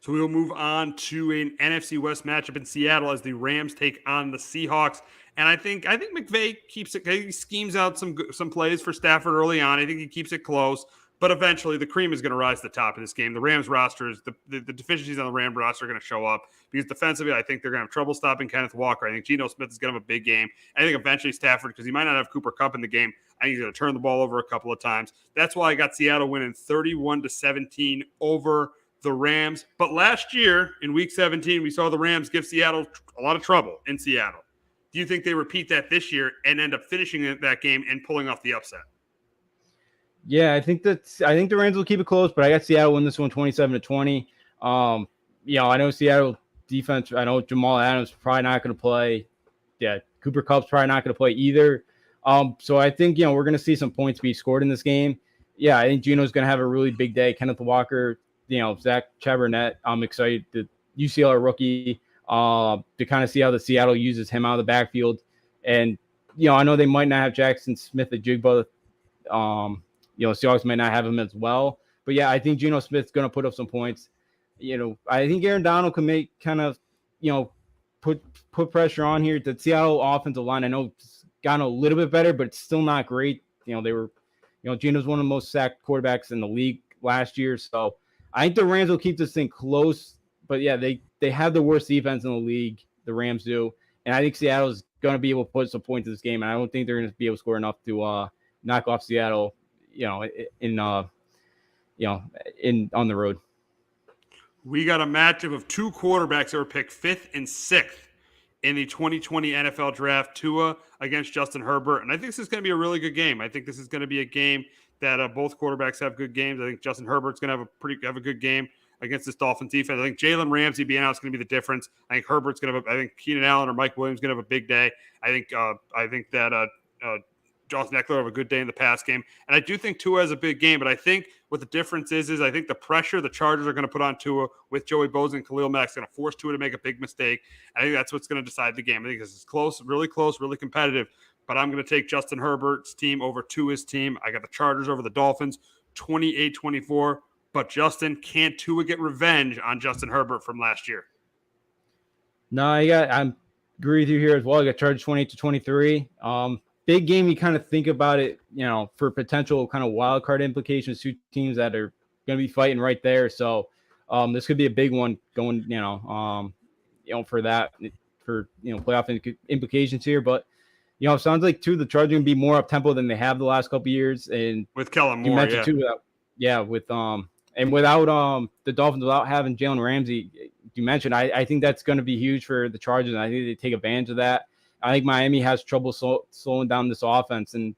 we will move on to an NFC West matchup in Seattle as the Rams take on the Seahawks. And I think McVay he schemes out some plays for Stafford early on. I think he keeps it close, but eventually the cream is going to rise to the top of this game. The Rams roster the deficiencies on the Rams roster are going to show up because defensively, I think they're going to have trouble stopping Kenneth Walker. I think Geno Smith is going to have a big game. I think eventually Stafford, because he might not have Cooper Kupp in the game, I think he's going to turn the ball over a couple of times. That's why I got Seattle winning 31-17 over the Rams. But last year in Week 17, we saw the Rams give Seattle a lot of trouble in Seattle. Do you think they repeat that this year and end up finishing that game and pulling off the upset? Yeah, I think the Rams will keep it close, but I got Seattle win this one 27-20. I know Seattle defense. I know Jamal Adams is probably not going to play. Yeah, Cooper Kupp's probably not going to play either. So I think we're going to see some points be scored in this game. Yeah, I think Geno's going to have a really big day. Kenneth Walker, Zach Charbonnet. I'm excited. The UCLA rookie. To kind of see how the Seattle uses him out of the backfield. And, I know they might not have Jackson Smith at Jigba. Seahawks might not have him as well. But, yeah, I think Geno Smith's going to put up some points. I think Aaron Donald can make kind of, put pressure on here. The Seattle offensive line, I know it's gotten a little bit better, but it's still not great. They were, Geno's one of the most sacked quarterbacks in the league last year. So I think the Rams will keep this thing close. But yeah, they have the worst defense in the league. The Rams do. And I think Seattle's going to be able to put some points in this game. And I don't think they're going to be able to score enough to knock off Seattle, on the road. We got a matchup of two quarterbacks that were picked 5th and 6th in the 2020 NFL Draft, Tua against Justin Herbert. And I think this is going to be a really good game. I think this is going to be a game that both quarterbacks have good games. I think Justin Herbert's going to have a good game against this Dolphins defense. I think Jalen Ramsey being out is going to be the difference. I think Herbert's going to I think Keenan Allen or Mike Williams going to have a big day. I think that Jonathan Eckler have a good day in the pass game. And I do think Tua has a big game, but I think what the difference is I think the pressure the Chargers are going to put on Tua with Joey Bosa and Khalil Mack is going to force Tua to make a big mistake. I think that's what's going to decide the game. I think this is close, really competitive, but I'm going to take Justin Herbert's team over Tua's team. I got the Chargers over the Dolphins, 28-24. But Justin, can't Tua get revenge on Justin Herbert from last year? No, I agree with you here as well. I got Chargers 28-23. Big game. You kind of think about it, for potential kind of wild card implications. Two teams that are going to be fighting right there. So this could be a big one going, for that, for playoff implications here. But it sounds like too the Chargers are going to be more up tempo than they have the last couple of years. And with Kellen Moore, and without the Dolphins, without having Jalen Ramsey, you mentioned, I think that's going to be huge for the Chargers, and I think they take advantage of that. I think Miami has trouble slowing down this offense, and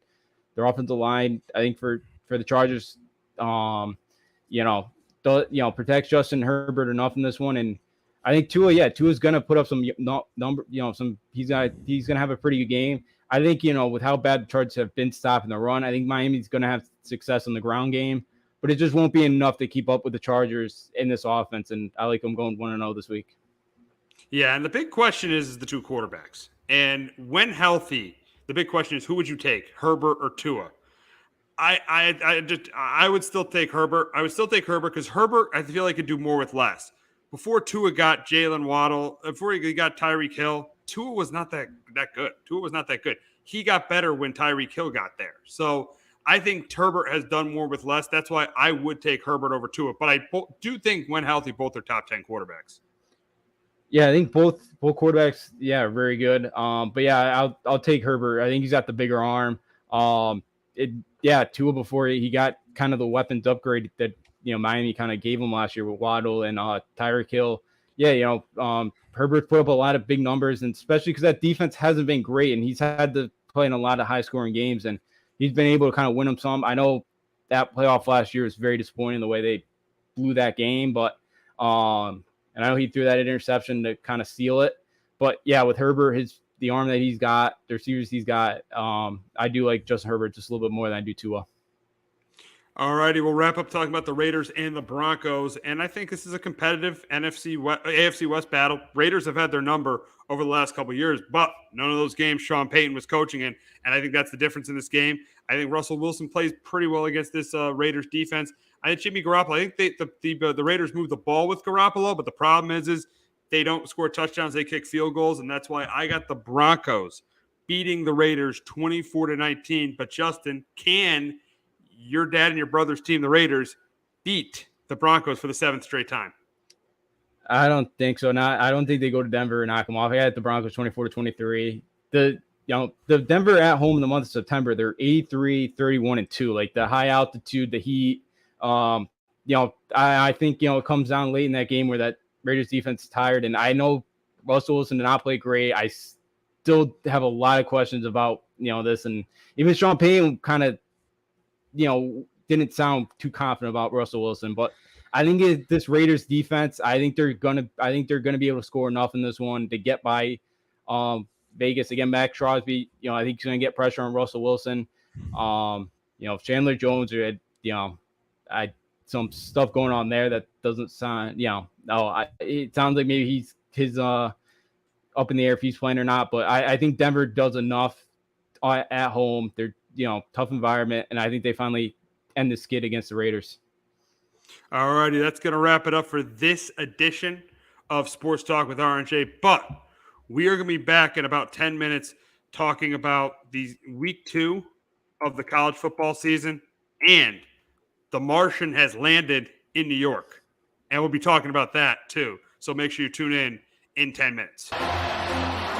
their offensive line, I think for the Chargers, protects Justin Herbert enough in this one, and I think Tua's going to put up some number, he's going to have a pretty good game. I think with how bad the Chargers have been stopping the run, I think Miami's going to have success in the ground game. But it just won't be enough to keep up with the Chargers in this offense, and I like them going 1-0 this week. Yeah, and the big question is the two quarterbacks. And when healthy, the big question is who would you take, Herbert or Tua? I would still take Herbert. I would still take Herbert because Herbert, I feel like, could do more with less. Before Tua got Jalen Waddle, before he got Tyreek Hill, Tua was not that good. Tua was not that good. He got better when Tyreek Hill got there. So I think Herbert has done more with less. That's why I would take Herbert over Tua. But I do think when healthy, both are top 10 quarterbacks. Yeah, I think both quarterbacks, very good. But yeah, I'll take Herbert. I think he's got the bigger arm. Tua before he got kind of the weapons upgrade that Miami kind of gave him last year with Waddle and Tyreek Hill. Herbert put up a lot of big numbers, and especially because that defense hasn't been great, and he's had to play in a lot of high scoring games, and he's been able to kind of win them some. I know that playoff last year was very disappointing the way they blew that game, but and I know he threw that interception to kind of seal it. But yeah, with Herbert, the arm that he's got, the receivers he's got, I do like Justin Herbert just a little bit more than I do Tua. All righty, we'll wrap up talking about the Raiders and the Broncos, and I think this is a competitive AFC West battle. Raiders have had their number over the last couple of years, but none of those games Sean Payton was coaching in, and I think that's the difference in this game. I think Russell Wilson plays pretty well against this Raiders defense. I think Jimmy Garoppolo, I think the Raiders move the ball with Garoppolo, but the problem is they don't score touchdowns, they kick field goals, and that's why I got the Broncos beating the Raiders 24-19. But Justin, can your dad and your brother's team, the Raiders, beat the Broncos for the 7th straight time? I don't think so. I don't think they go to Denver and knock them off. I had the Broncos 24-23. The Denver at home in the month of September, they're 83-31-2. Like the high altitude, the heat. I think it comes down late in that game where that Raiders defense is tired. And I know Russell Wilson did not play great. I still have a lot of questions about this, and even Sean Payton kind of didn't sound too confident about Russell Wilson, but I think this Raiders defense, I think they're gonna be able to score enough in this one to get by Vegas. Again, Max Crosby, I think he's gonna get pressure on Russell Wilson. If Chandler Jones or some stuff going on there that doesn't sound, it sounds like maybe he's up in the air if he's playing or not. But I think Denver does enough at home. They're tough environment, and I think they finally end the skid against the Raiders. All righty, that's going to wrap it up for this edition of Sports Talk with R&J. But we are going to be back in about 10 minutes talking about the week 2 of the college football season. And The Martian has landed in New York. And we'll be talking about that too. So make sure you tune in 10 minutes.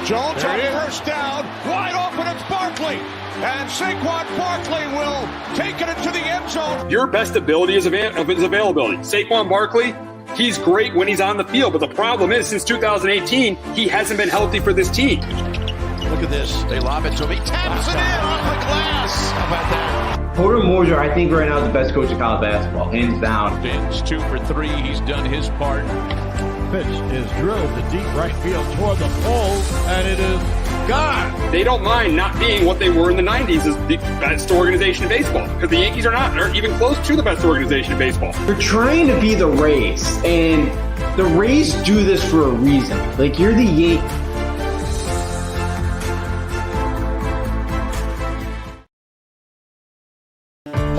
Jones on first down, wide open, it's Barkley. And Saquon Barkley will take it into the end zone. Your best ability is availability. Saquon Barkley, he's great when he's on the field, but the problem is since 2018, he hasn't been healthy for this team. Look at this. They lob it to him. He taps it in off the glass. How about that? Porter Moser, I think right now is the best coach in college basketball, hands down. It's 2 for 3. He's done his part. Pitch is drilled to deep right field toward the pole, and it is gone. They don't mind not being what they were in the 90s as the best organization in baseball, because the Yankees aren't even close to the best organization in baseball. You're trying to be the Rays, and the Rays do this for a reason. Like, you're the Yankees.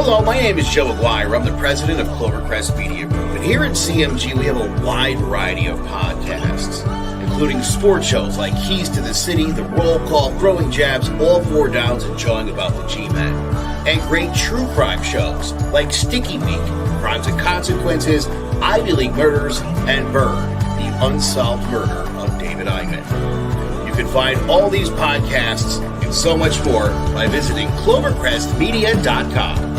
Hello, my name is Joe Aguirre. I'm the president of Clovercrest Media Group. And here at CMG, we have a wide variety of podcasts, including sports shows like Keys to the City, The Roll Call, Throwing Jabs, All Four Downs, and Jawing About the G-Men. And great true crime shows like Sticky Week, Crimes and Consequences, Ivy League Murders, and Burn, the unsolved murder of David Eichmann. You can find all these podcasts and so much more by visiting clovercrestmedia.com.